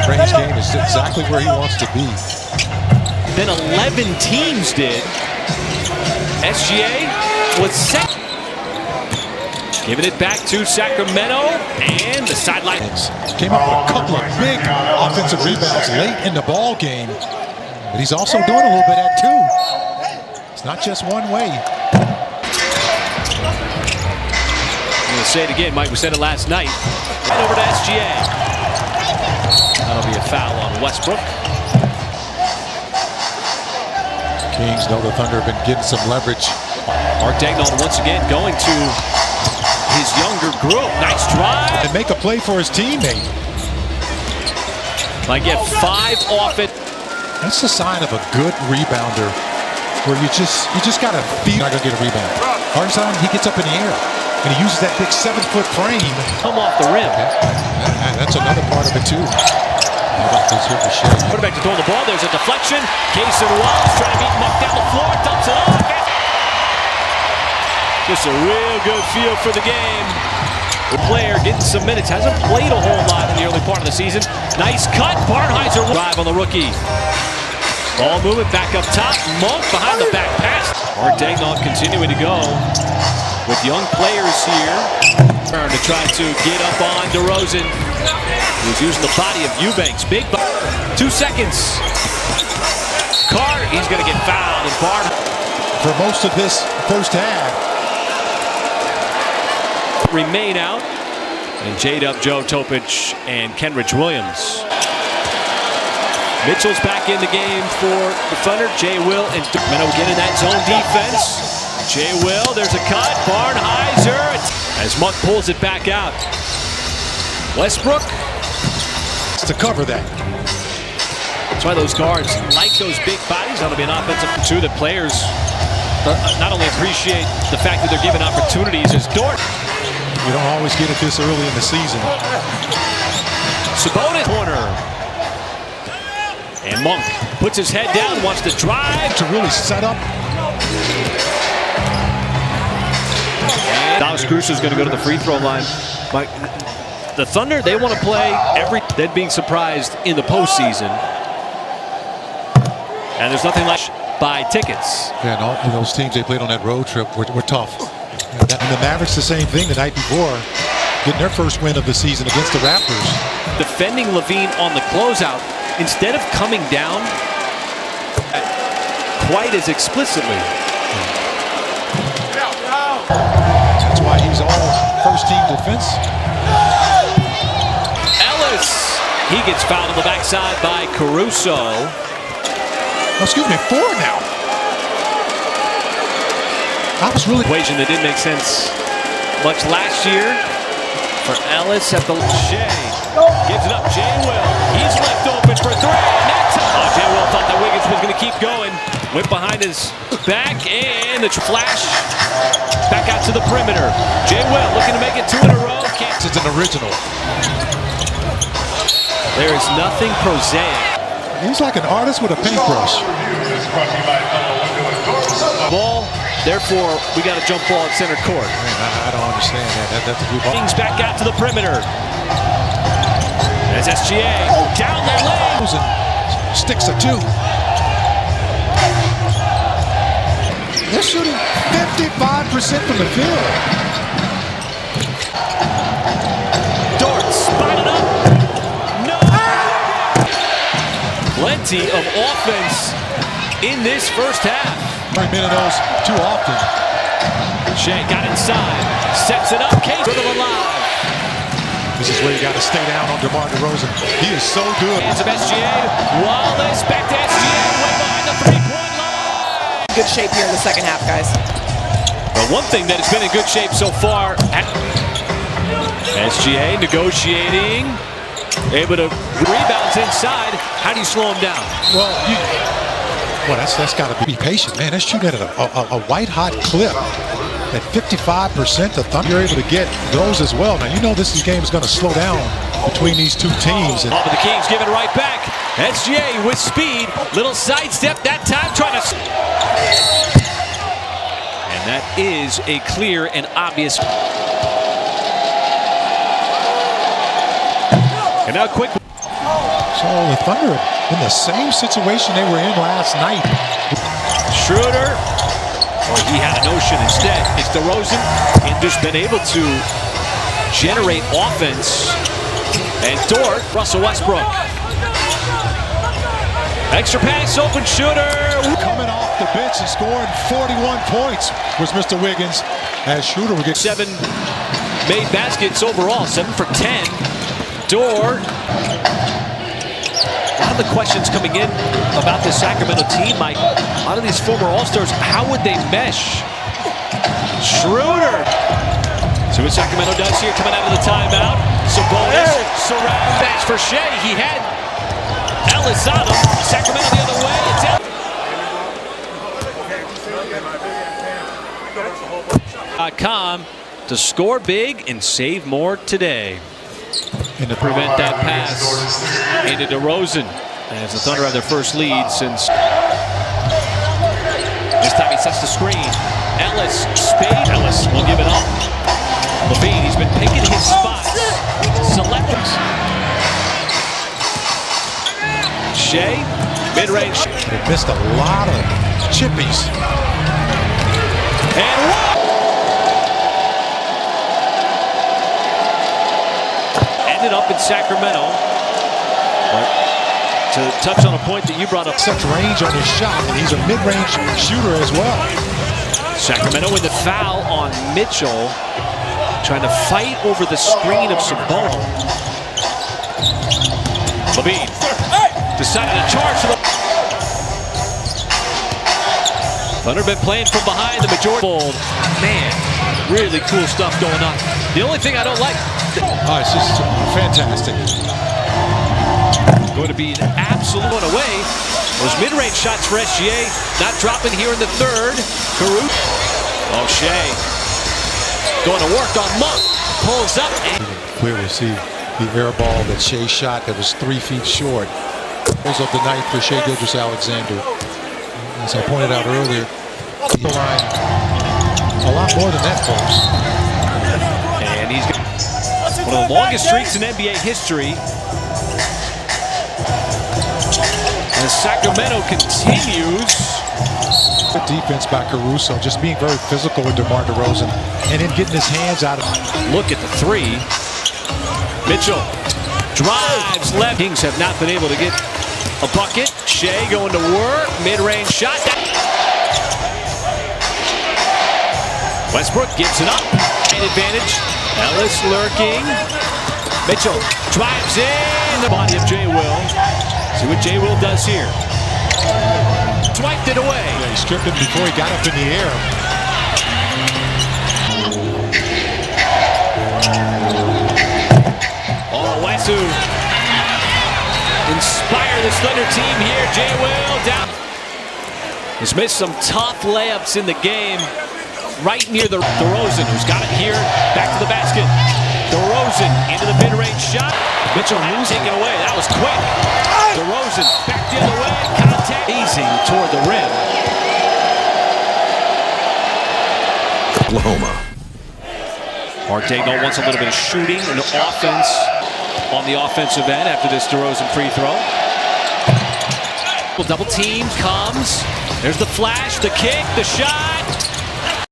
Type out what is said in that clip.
mid-range game is exactly where he wants to be. Then 11 teams did. SGA was set. Giving it back to Sacramento, and the sideline. Came up with a couple of big offensive rebounds late in the ball game, but he's also doing a little bit at two. It's not just one way. I'm going to say it again, Mike. We said it last night. Right over to SGA. That'll be a foul on Westbrook. Kings know the Thunder have been getting some leverage. Mark Daigneault once again going to his younger group. Nice drive. And make a play for his teammate. Might get 5 off it. That's the sign of a good rebounder, where you just gotta feel not gonna get a rebound. Hard time, he gets up in the air and he uses that big 7-foot frame. Come off the rim. That's another part of it too. How about this here for Shea? Quarterback to throw the ball. There's a deflection. Cason Wallace trying to beat him up down the floor. Dumps it off. Just a real good feel for the game. The player getting some minutes. Hasn't played a whole lot in the early part of the season. Nice cut. Barnheiser drive on the rookie. Ball movement back up top. Monk behind the back pass. Mark Daigneault continuing to go with young players here. Turn to try to get up on DeRozan. He's using the body of Eubanks. Big 2 seconds. Cart, he's going to get fouled. And Barn for most of this first half. Remain out. And J-Dub, Joe Topich, and Kenrich Williams. Mitchell's back in the game for the Thunder. Jay Will and Sacramento getting that zone defense. Jay Will, there's a cut. Barnheiser as Monk pulls it back out. Westbrook to cover that. That's why those guards like those big bodies. That'll be an offensive too that players not only appreciate the fact that they're given opportunities as Dort. You don't always get it this early in the season. Sabonis corner. And Monk puts his head down, wants to drive. To really set up. Dallas Cruz is going to go to the free throw line. But the Thunder, they want to play then being surprised in the postseason. And there's nothing like buy tickets. Yeah, and all those teams they played on that road trip were tough. And the Mavericks the same thing the night before, getting their first win of the season against the Raptors. Defending Levine on the closeout, instead of coming down quite as explicitly. That's why he's all first team defense. Ellis, he gets fouled on the backside by Caruso. Oh, excuse me, 4 now. I was really equation that didn't make sense much last year for Ellis at the Shea. Gives it up, Jay Will. He's left open for 3. Jay Will thought that Wiggins was going to keep going. Went behind his back and the flash back out to the perimeter. Jay Will looking to make it 2 in a row. It's an original. There is nothing prosaic. He's like an artist with a paintbrush. Ball. Therefore, we got a jump ball at center court. Man, I don't understand that. That's a good ball. Kings back out to the perimeter. As SGA down the lane. And sticks a 2. They're shooting 55% from the field. Dort spotted up. No. Plenty of offense in this first half. Right, many of those too often. Shea got inside, sets it up, Case with him alive. This is where you got to stay down on DeMar DeRozan. He is so good. Hands of SGA, Wallace back to SGA, way behind the 3-point line. Good shape here in the second half, guys. But one thing that has been in good shape so far, SGA negotiating, able to rebounds inside. How do you slow him down? Well, that's got to be patient, man. That's shooting at a white-hot clip. At 55%, the Thunder are able to get those as well. Now, you know this game is going to slow down between these two teams. But the Kings give it right back. SGA with speed. Little sidestep that time, trying to... And that is a clear and obvious... And now quick... So the Thunder in the same situation they were in last night. Schroeder. Oh, he had a notion instead. It's DeRozan. And just been able to generate offense. And Dort, Russell Westbrook. Extra pass, open shooter. Coming off the bench and scoring 41 points was Mr. Wiggins, as Schroeder would get 7 made baskets overall, 7 for 10. Dort. A lot of the questions coming in about this Sacramento team, Mike. A lot of these former All-Stars, how would they mesh? Schroeder. See what Sacramento does here coming out of the timeout. Sabonis, surround pass for Shea. He had Ellis on him. Sacramento the other way. It's .com to score big and save more today. in the Prevent that pass into DeRozan as the Thunder have their first lead since. This time he sets the screen. Ellis, Spade. Ellis will give it up. Levine, he's been picking his spots. Selectors. Shea, mid-range. They missed a lot of chippies. And one. Ended up in Sacramento. But to touch on a point that you brought up. Such range on his shot, and he's a mid-range shooter as well. Sacramento with the foul on Mitchell. Trying to fight over the screen of Sabonis. Levine decided to charge to the. Thunder been playing from behind the majority. Man, really cool stuff going on. The only thing I don't like. Oh, it's just fantastic. Going to be an absolute one away. Those mid-range shots for SGA not dropping here in the third. Caruth. Oh, Shea. Going to work on Monk. Pulls up. You can clearly see the air ball that Shea shot that was 3 feet short. Close of the night for Shea Gilgeous-Alexander. As I pointed out earlier, the line a lot more than that, folks. And he's got one of the longest streaks in NBA history. As Sacramento continues. Good defense by Caruso, just being very physical with DeMar DeRozan, and then getting his hands out of. Look at the three. Mitchell drives left. Kings have not been able to get a bucket. Shea going to work. Mid-range shot. Westbrook gives it up. Advantage. Ellis lurking. Mitchell drives in the body of Jay Will. See what Jay Will does here. Swiped it away. Yeah, he stripped him before he got up in the air. Oh, Wesu. Inspire this Thunder team here. Jay Will down. He's missed some tough layups in the game. Right near the DeRozan, who's got it here. Back to the basket. DeRozan into the mid-range shot. Mitchell losing it away. That was quick. DeRozan back the other way. Contact. Easing toward the rim. Oklahoma. Ortega wants a little bit of shooting and offense on the offensive end after this DeRozan free throw. Double team comes. There's the flash, the kick, the shot.